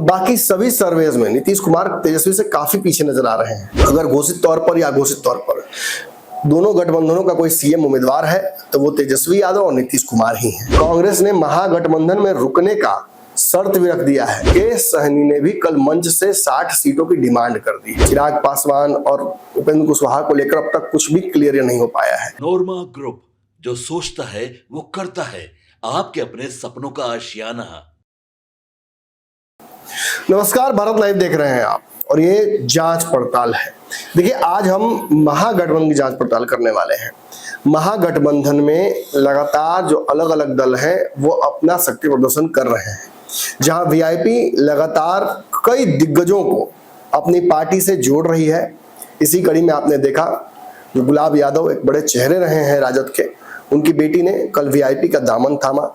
बाकी सभी सर्वेज में नीतीश कुमार तेजस्वी से काफी पीछे नजर आ रहे हैं। अगर घोषित तौर पर या घोषित तौर पर दोनों गठबंधनों का कोई सीएम उम्मीदवार है तो वो तेजस्वी यादव और नीतीश कुमार ही हैं। कांग्रेस ने महागठबंधन में रुकने का शर्त भी रख दिया है। मुकेश सहनी ने भी कल मंच से 60 सीटों की डिमांड कर दी। चिराग पासवान और उपेंद्र कुशवाहा को लेकर अब तक कुछ भी क्लियर नहीं हो पाया है। नोरमा ग्रुप, जो सोचता है वो करता है, आपके अपने सपनों का आशियाना। नमस्कार, भारत लाइव देख रहे हैं आप और ये जांच पड़ताल है। देखिए, आज हम महागठबंधन की जांच पड़ताल करने वाले हैं। महागठबंधन में लगातार जो अलग अलग दल हैं वो अपना शक्ति प्रदर्शन कर रहे हैं। जहां वीआईपी लगातार कई दिग्गजों को अपनी पार्टी से जोड़ रही है। इसी कड़ी में आपने देखा जो गुलाब यादव एक बड़े चेहरे रहे हैं राजद के, उनकी बेटी ने कल वीआईपी का दामन थामा।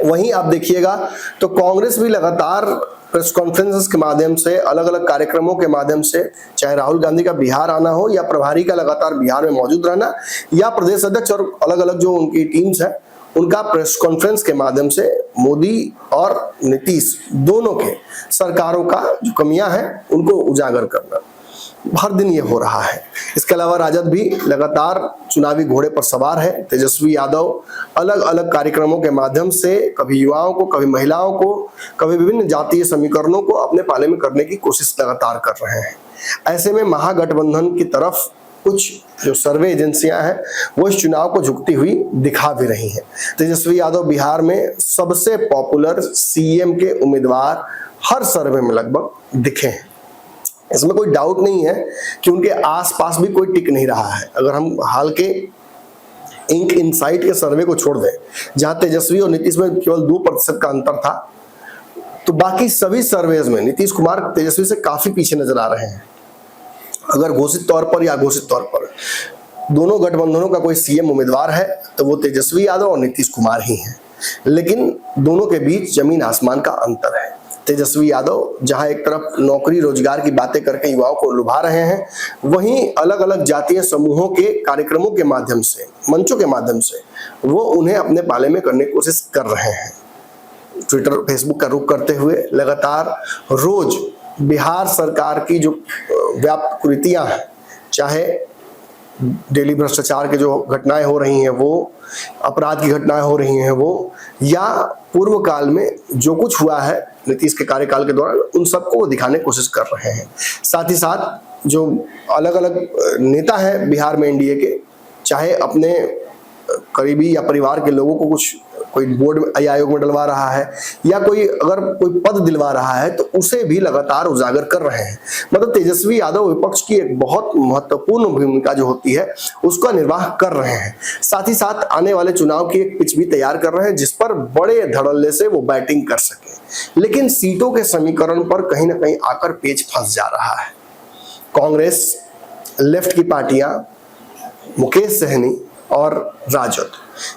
वहीं आप देखिएगा तो कांग्रेस भी लगातार प्रेस कॉन्फ्रेंसेस के माध्यम से, अलग अलग कार्यक्रमों के माध्यम से, चाहे राहुल गांधी का बिहार आना हो या प्रभारी का लगातार बिहार में मौजूद रहना या प्रदेश अध्यक्ष और अलग अलग जो उनकी टीम्स है उनका प्रेस कॉन्फ्रेंस के माध्यम से मोदी और नीतीश दोनों के सरकारों का जो कमियां हैं उनको उजागर करना हर दिन ये हो रहा है। इसके अलावा राजद भी लगातार चुनावी घोड़े पर सवार है। तेजस्वी यादव अलग अलग कार्यक्रमों के माध्यम से कभी युवाओं को, कभी महिलाओं को, कभी विभिन्न जातीय समीकरणों को अपने पाले में करने की कोशिश लगातार कर रहे हैं। ऐसे में महागठबंधन की तरफ कुछ जो सर्वे एजेंसियां हैं वो इस चुनाव को झुकती हुई दिखा भी रही हैं। तेजस्वी यादव बिहार में सबसे पॉपुलर सीएम के उम्मीदवार हर सर्वे में लगभग दिखे हैं। इसमें कोई डाउट नहीं है कि उनके आसपास भी कोई टिक नहीं रहा है। अगर हम हाल के इंक इनसाइट के सर्वे को छोड़ दें, जहां तेजस्वी और नीतीश में केवल 2% का अंतर था, तो बाकी सभी सर्वेज में नीतीश कुमार तेजस्वी से काफी पीछे नजर आ रहे हैं। अगर घोषित तौर पर या घोषित तौर पर दोनों गठबंधनों का कोई सीएम उम्मीदवार है तो वो तेजस्वी यादव और नीतीश कुमार ही हैं। लेकिन दोनों के बीच जमीन आसमान का अंतर है। तेजस्वी यादव जहां एक तरफ नौकरी रोजगार की बातें करके युवाओं को लुभा रहे हैं, वहीं अलग अलग जातीय समूहों के कार्यक्रमों के माध्यम से, मंचों के माध्यम से वो उन्हें अपने पाले में करने की कोशिश कर रहे हैं। ट्विटर, फेसबुक का रुख करते हुए लगातार रोज बिहार सरकार की जो व्याप्त कुरीतियां हैं, चाहे डेली भ्रष्टाचार के जो घटनाएं हो रही हैं वो, अपराध की घटनाएं हो रही हैं वो, या पूर्व काल में जो कुछ हुआ है नीतीश के कार्यकाल के दौरान, उन सबको वो दिखाने की कोशिश कर रहे हैं। साथ ही साथ जो अलग अलग नेता हैं बिहार में एनडीए के, चाहे अपने करीबी या परिवार के लोगों को कुछ कोई बोर्ड आयोग में डलवा रहा है या कोई अगर कोई पद दिलवा रहा है तो उसे भी लगातार उजागर कर रहे हैं। मतलब तेजस्वी यादव विपक्ष की एक बहुत महत्वपूर्ण भूमिका जो होती है उसका निर्वाह कर रहे हैं। साथ ही साथ आने वाले चुनाव की एक पिच भी तैयार कर रहे हैं जिस पर बड़े धड़ल्ले से वो बैटिंग कर सके। लेकिन सीटों के समीकरण पर कहीं ना कहीं आकर पेच फंस जा रहा है। कांग्रेस, लेफ्ट की पार्टियां, मुकेश सहनी और राजद,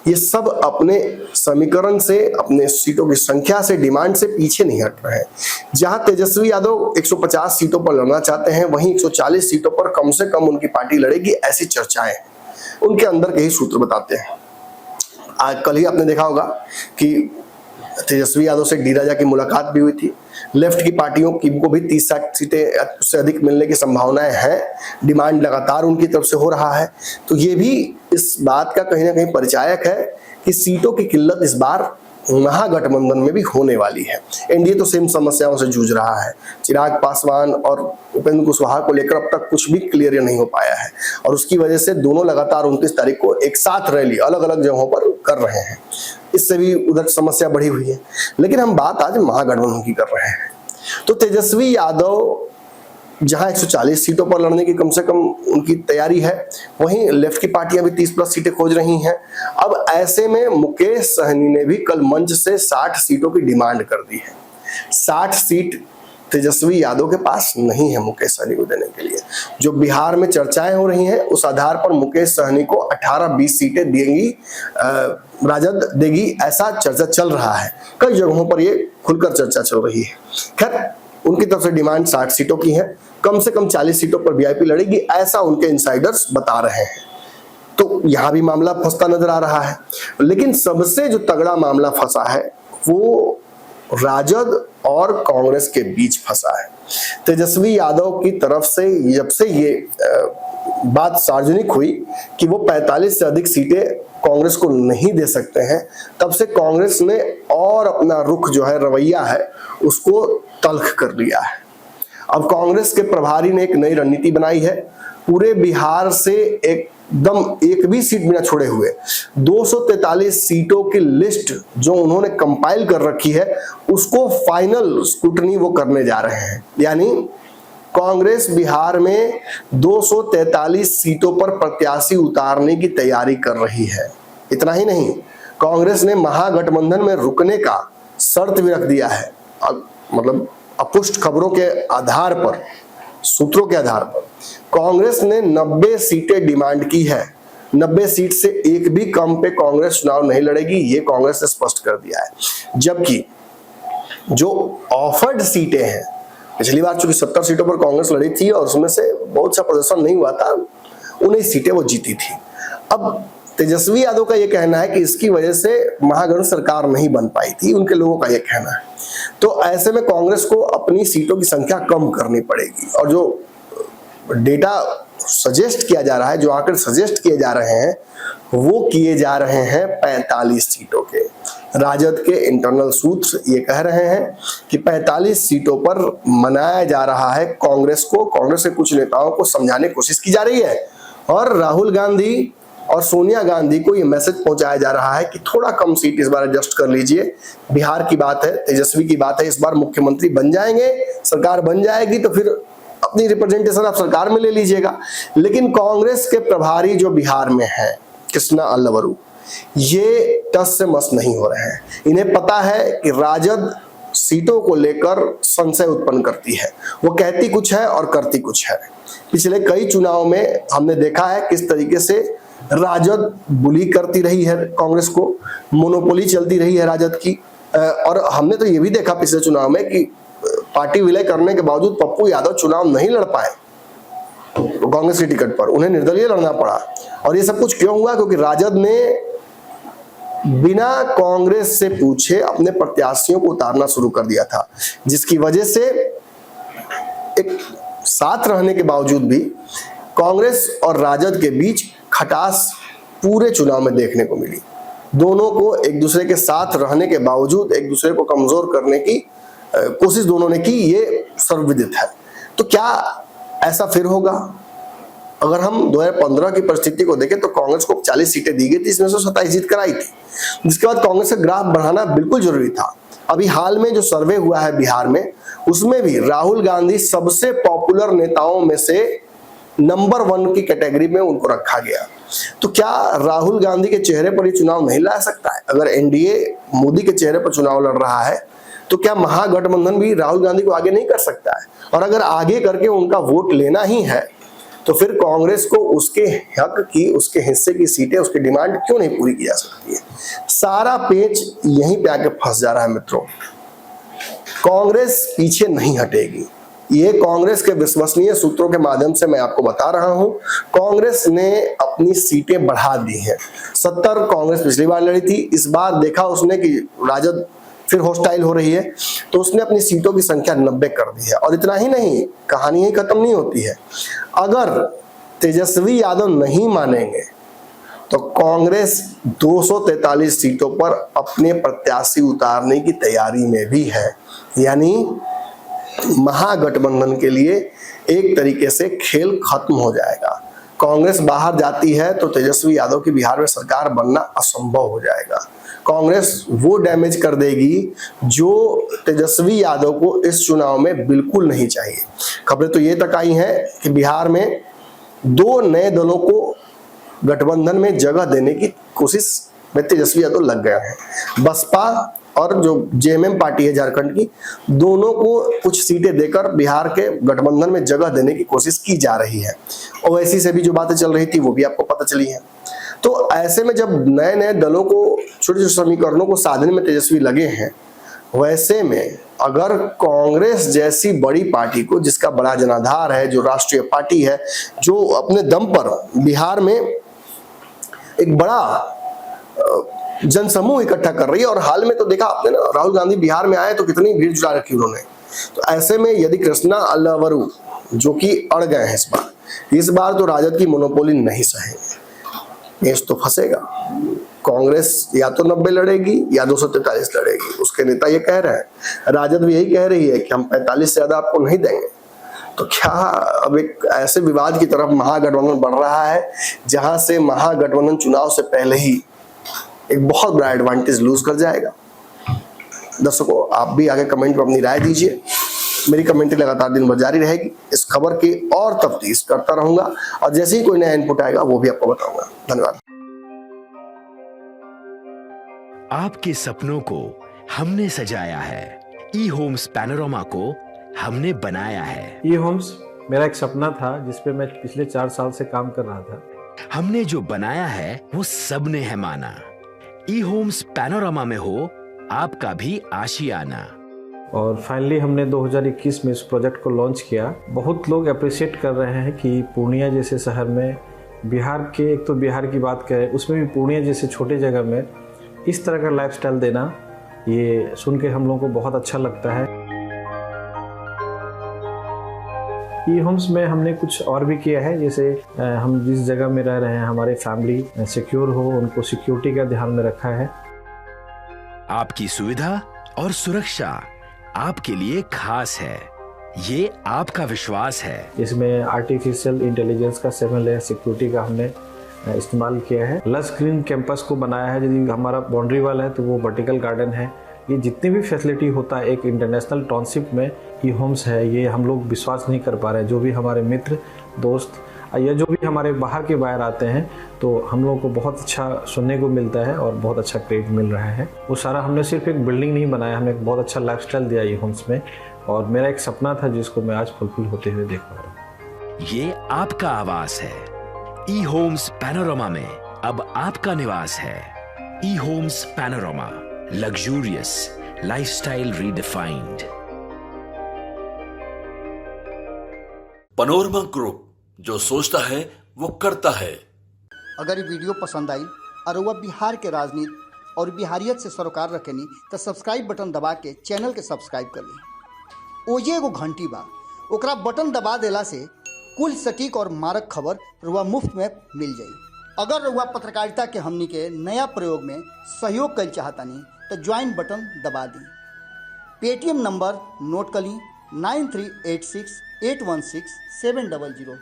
ये सब अपने समीकरण से, अपने सीटों की संख्या से, डिमांड से पीछे नहीं हट रहे हैं। जहां तेजस्वी यादव 150 सीटों पर लड़ना चाहते हैं, वहीं 140 सीटों पर कम से कम उनकी पार्टी लड़ेगी, ऐसी चर्चाएं उनके अंदर के ही सूत्र बताते हैं। आज कल ही आपने देखा होगा कि तेजस्वी यादव से डी राजा की मुलाकात भी हुई थी। लेफ्ट की पार्टियों की को भी 30-60 सीटें से अधिक मिलने की संभावनाएं हैं। डिमांड लगातार उनकी तरफ से हो रहा है। तो ये भी इस बात का कहीं ना कहीं परिचायक है कि सीटों की किल्लत इस बार महागठबंधन में भी होने वाली है। एनडीए तो सेम समस्याओं से जूझ रहा है। चिराग पासवान और उपेंद्र कुशवाहा को लेकर अब तक कुछ भी क्लियर नहीं हो पाया है और उसकी वजह से दोनों लगातार 29 तारीख को एक साथ रैली अलग अलग जगहों पर कर रहे हैं। इससे भी उधर समस्या बढ़ी हुई है। लेकिन हम बात आज महागठबंधन की कर रहे हैं। तो तेजस्वी यादव जहां 140 सीटों पर लड़ने की कम से कम उनकी तैयारी है, वहीं लेफ्ट की पार्टियां भी 30+ सीटें खोज रही हैं। अब ऐसे में मुकेश सहनी ने भी कल मंच से 60 सीटों की डिमांड कर दी है। 60 सीट तेजस्वी यादव के पास नहीं है मुकेश सहनी को देने के लिए। जो बिहार में चर्चाएं हो रही हैं उस आधार पर मुकेश सहनी को 18-20 सीटें देंगी, राजद देगी, ऐसा चर्चा चल रहा है। कई जगहों पर ये खुलकर चर्चा चल रही है। खैर, उनकी तरफ से डिमांड 60 सीटों की है। कम से कम 40 सीटों पर वीआईपी लड़ेगी, ऐसा उनके इनसाइडर्स बता रहे हैं। तो यहां भी मामला फंसता नजर आ रहा है। लेकिन सबसे जो तगड़ा मामला फंसा है वो राजद और कांग्रेस के बीच फंसा है। तेजस्वी यादव की तरफ से जब से ये बात सार्वजनिक हुई कि वो 45 से अधिक सीटें कांग्रेस को नहीं दे सकते हैं, तब से कांग्रेस ने और अपना रुख जो है, रवैया है, उसको तल्ख कर लिया है। अब कांग्रेस के प्रभारी ने एक नई रणनीति बनाई है। पूरे बिहार से एकदम एक भी सीट बिना छोड़े हुए 243 सीटों की लिस्ट जो उन्होंने कंपाइल कर रखी है, उसको फाइनल स्क्रूटनी वो करने जा रहे हैं। यानी कांग्रेस बिहार में 243 सीटों पर प्रत्याशी उतारने की तैयारी कर रही है। इतना ही नहीं, कांग्रेस ने महागठबंधन में रुकने का शर्त भी रख दिया है। मतलब अपुष्ट खबरों के आधार पर, सूत्रों के आधार पर कांग्रेस ने 90 सीटें डिमांड की है। 90 सीट से एक भी कम पे कांग्रेस चुनाव नहीं लड़ेगी, ये कांग्रेस ने स्पष्ट कर दिया है। जबकि जो ऑफर्ड सीटें हैं, पिछली बार चूंकि 70 सीटों पर कांग्रेस लड़ी थी और उसमें से बहुत सा प्रदर्शन नहीं हुआ था, 19 सीटें वो जीती थी। अब तेजस्वी यादव का ये कहना है कि इसकी वजह से महागठबंधन सरकार नहीं बन पाई थी, उनके लोगों का ये कहना है। तो ऐसे में कांग्रेस को अपनी सीटों की संख्या कम करनी पड़ेगी। और जो डेटा सजेस्ट किया जा रहा है, जो आंकड़े सजेस्ट किए जा रहे हैं, वो किए जा रहे हैं 45 सीटों के। राजद के इंटरनल सूत्र ये कह रहे हैं कि 45 सीटों पर मनाया जा रहा है कांग्रेस को। कांग्रेस के कुछ नेताओं को समझाने की कोशिश की जा रही है और राहुल गांधी और सोनिया गांधी को ये मैसेज पहुंचाया जा रहा है कि थोड़ा कम सीट इस बार एडजस्ट कर लीजिए। बिहार की बात है, तेजस्वी की बात है, इस बार मुख्यमंत्री बन जाएंगे, सरकार बन जाएगी, तो फिर अपनी रिप्रेजेंटेशन आप सरकार में ले लीजिएगा। लेकिन कांग्रेस के प्रभारी जो बिहार में है, कृष्णा अल्लवरू, ये टस से मस नहीं हो रहे हैं। इन्हें पता है कि राजद सीटों को लेकर संशय उत्पन्न करती है, वो कहती कुछ है और करती कुछ है। पिछले कई चुनाव में हमने देखा है किस तरीके से राजद बुली करती रही है कांग्रेस को, मोनोपोली चलती रही है राजद की। और हमने तो ये भी देखा पिछले चुनाव में कि पार्टी विलय करने के बावजूद पप्पू यादव चुनाव नहीं लड़ पाए कांग्रेस की टिकट पर, उन्हें निर्दलीय लड़ना पड़ा। और ये सब कुछ क्यों हुआ? क्योंकि राजद ने बिना कांग्रेस से पूछे अपने प्रत्याशियों को उतारना शुरू कर दिया था, जिसकी वजह से एक साथ रहने के बावजूद भी कांग्रेस और राजद के बीच खटास पूरे चुनाव में देखने को मिली। दोनों को एक दूसरे के साथ रहने के बावजूद एक दूसरे को कमजोर करने की कोशिश दोनों ने की, ये सर्वविदित है। तो क्या ऐसा फिर होगा? अगर हम 2015 की परिस्थिति को देखें तो कांग्रेस को 40 सीटें दी गई थी, इसमें से 27 जीत कर आई थी, जिसके बाद कांग्रेस का ग्राफ बढ़ाना बिल्कुल जरूरी था। अभी हाल में जो सर्वे हुआ है बिहार में, उसमें भी राहुल गांधी सबसे पॉपुलर नेताओं में से नंबर 1 की कैटेगरी में उनको रखा गया। तो क्या राहुल गांधी के चेहरे पर ये चुनाव नहीं ला सकता है? अगर एनडीए मोदी के चेहरे पर चुनाव लड़ रहा है, तो क्या महागठबंधन भी राहुल गांधी को आगे नहीं कर सकता है? और अगर आगे करके उनका वोट लेना ही है, तो फिर कांग्रेस को उसके हक की, उसके हिस्से की सीटें, उसकी डिमांड क्यों नहीं पूरी की जा सकती है? सारा पेच यहीं पे आके फंस जा रहा है मित्रों। कांग्रेस पीछे नहीं हटेगी, ये कांग्रेस के विश्वसनीय सूत्रों के माध्यम से मैं आपको बता रहा हूं। कांग्रेस ने अपनी सीटें बढ़ा दी हैं। 70 कांग्रेस पिछली बार लड़ी थी, इस बार देखा उसने कि राजद फिर हॉस्टाइल हो रही है, तो उसने अपनी सीटों की संख्या 90 कर दी है। और इतना ही नहीं, कहानी ही खत्म नहीं होती है। अगर तेजस्वी यादव नहीं मानेंगे तो कांग्रेस 243 सीटों पर अपने प्रत्याशी उतारने की तैयारी में भी है। यानी महागठबंधन के लिए एक तरीके से खेल खत्म हो जाएगा। कांग्रेस बाहर जाती है तो तेजस्वी यादव की बिहार में सरकार बनना असंभव हो जाएगा। कांग्रेस वो डैमेज कर देगी जो तेजस्वी यादव को इस चुनाव में बिल्कुल नहीं चाहिए। खबरें तो ये तक आई हैं कि बिहार में 2 नए दलों को गठबंधन में जगह देने की कोशिश में तेजस्वी यादव लग गया है। बसपा और जो जेएमएम पार्टी है झारखंड की, दोनों को कुछ सीटें देकर बिहार के गठबंधन में जगह देने की कोशिश की जा रही है। ओवैसी से भी जो बातें चल रही थी वो भी आपको पता चली है। तो ऐसे में जब नए नए दलों को, छोटे छोटे समीकरणों को साधने में तेजस्वी लगे हैं, वैसे में अगर कांग्रेस जैसी बड़ी पार्टी को, जिसका बड़ा जनाधार है, जो राष्ट्रीय पार्टी है, जो अपने दम पर बिहार में एक बड़ा जनसमूह इकट्ठा कर रही है। और हाल में तो देखा आपने ना, राहुल गांधी बिहार में आए तो कितनी भीड़ जुटा रखी उन्होंने। तो ऐसे में यदि कृष्णा अल्लावरू जो कि अड़ गए हैं इस बार तो राजद की मोनोपोली नहीं सहेंगे, मैच तो फंसेगा। कांग्रेस या तो 90 लड़ेगी या 243 लड़ेगी, उसके नेता ये कह रहे हैं। राजद भी यही कह रही है कि हम 45 से ज्यादा आपको नहीं देंगे। तो क्या अब एक ऐसे विवाद की तरफ महागठबंधन बढ़ रहा है जहां से महागठबंधन चुनाव से पहले ही एक बहुत बड़ा एडवांटेज लूज कर जाएगा। दर्शकों, आप भी आगे कमेंट में अपनी राय दीजिए। मेरी कमेंट्री लगातार दिन भर जारी रहेगी। इस खबर की और तफ्तीश करता रहूंगा और जैसे ही कोई नया इनपुट आएगा वो भी आपको बताऊंगा। धन्यवाद। आपके सपनों को हमने सजाया है, ई होम्स पैनोरमा को हमने बनाया है। ई होम्स मेरा एक सपना था जिसपे मैं पिछले 4 साल से काम कर रहा था। हमने जो बनाया है वो सबने है माना। ई होम्स पैनोरमा में हो आपका भी आशियाना। और फाइनली हमने 2021 में इस प्रोजेक्ट को लॉन्च किया। बहुत लोग अप्रिशिएट कर रहे हैं कि पूर्णिया जैसे शहर में, बिहार के, एक तो बिहार की बात करें उसमें भी पूर्णिया जैसे छोटे जगह में इस तरह का लाइफस्टाइल देना, ये सुन के हम लोगों को बहुत अच्छा लगता है। ई होम्स में हमने कुछ और भी किया है, जैसे हम जिस जगह में रह रहे हैं हमारे फैमिली सिक्योर हो, उनको सिक्योरिटी का ध्यान में रखा है। आपकी सुविधा और सुरक्षा आपके लिए खास है, ये आपका विश्वास है। इसमें आर्टिफिशियल इंटेलिजेंस का 7 लेयर सिक्योरिटी का हमने इस्तेमाल किया है। लस ग्रीन कैंपस को बनाया है। यदि हमारा बाउंड्री वाल है तो वो वर्टिकल गार्डन है। ये जितनी भी फैसिलिटी होता है एक इंटरनेशनल टाउनशिप में ई होम्स है, ये हम लोग विश्वास नहीं कर पा रहे हैं। जो भी हमारे मित्र दोस्त या जो भी हमारे बाहर के बाहर आते हैं तो हम लोगों को बहुत अच्छा सुनने को मिलता है और बहुत अच्छा क्रेडिट मिल रहा है। वो सारा हमने सिर्फ एक बिल्डिंग नहीं बनाया, हमें एक बहुत अच्छा लाइफस्टाइल दिया ई होम्स में। और मेरा एक सपना था जिसको मैं आज फुलफिल होते हुए देख पा रहा हूँ। ये आपका आवास है। ई होम्स पैनोरमा में अब आपका निवास है। E homes Panorama, luxurious lifestyle redefined. Panorama group, जो सोचता है वो करता है। अगर ये वीडियो पसंद आई और वह बिहार के राजनीति और बिहारियत से सरोकार रखेनी तो सब्सक्राइब बटन दबा के चैनल के सब्सक्राइब कर ली। ओजे एगो घंटी बा, ओकरा बटन दबा देला से कुल सटीक और मारक खबर रुआ मुफ्त में मिल जाई। अगर रुआ पत्रकारिता के हमनी के नया प्रयोग में सहयोग कर चाहतानी तो ज्वाइन बटन दबा दी। पेटीएम नंबर नोट कर ली 9386816700।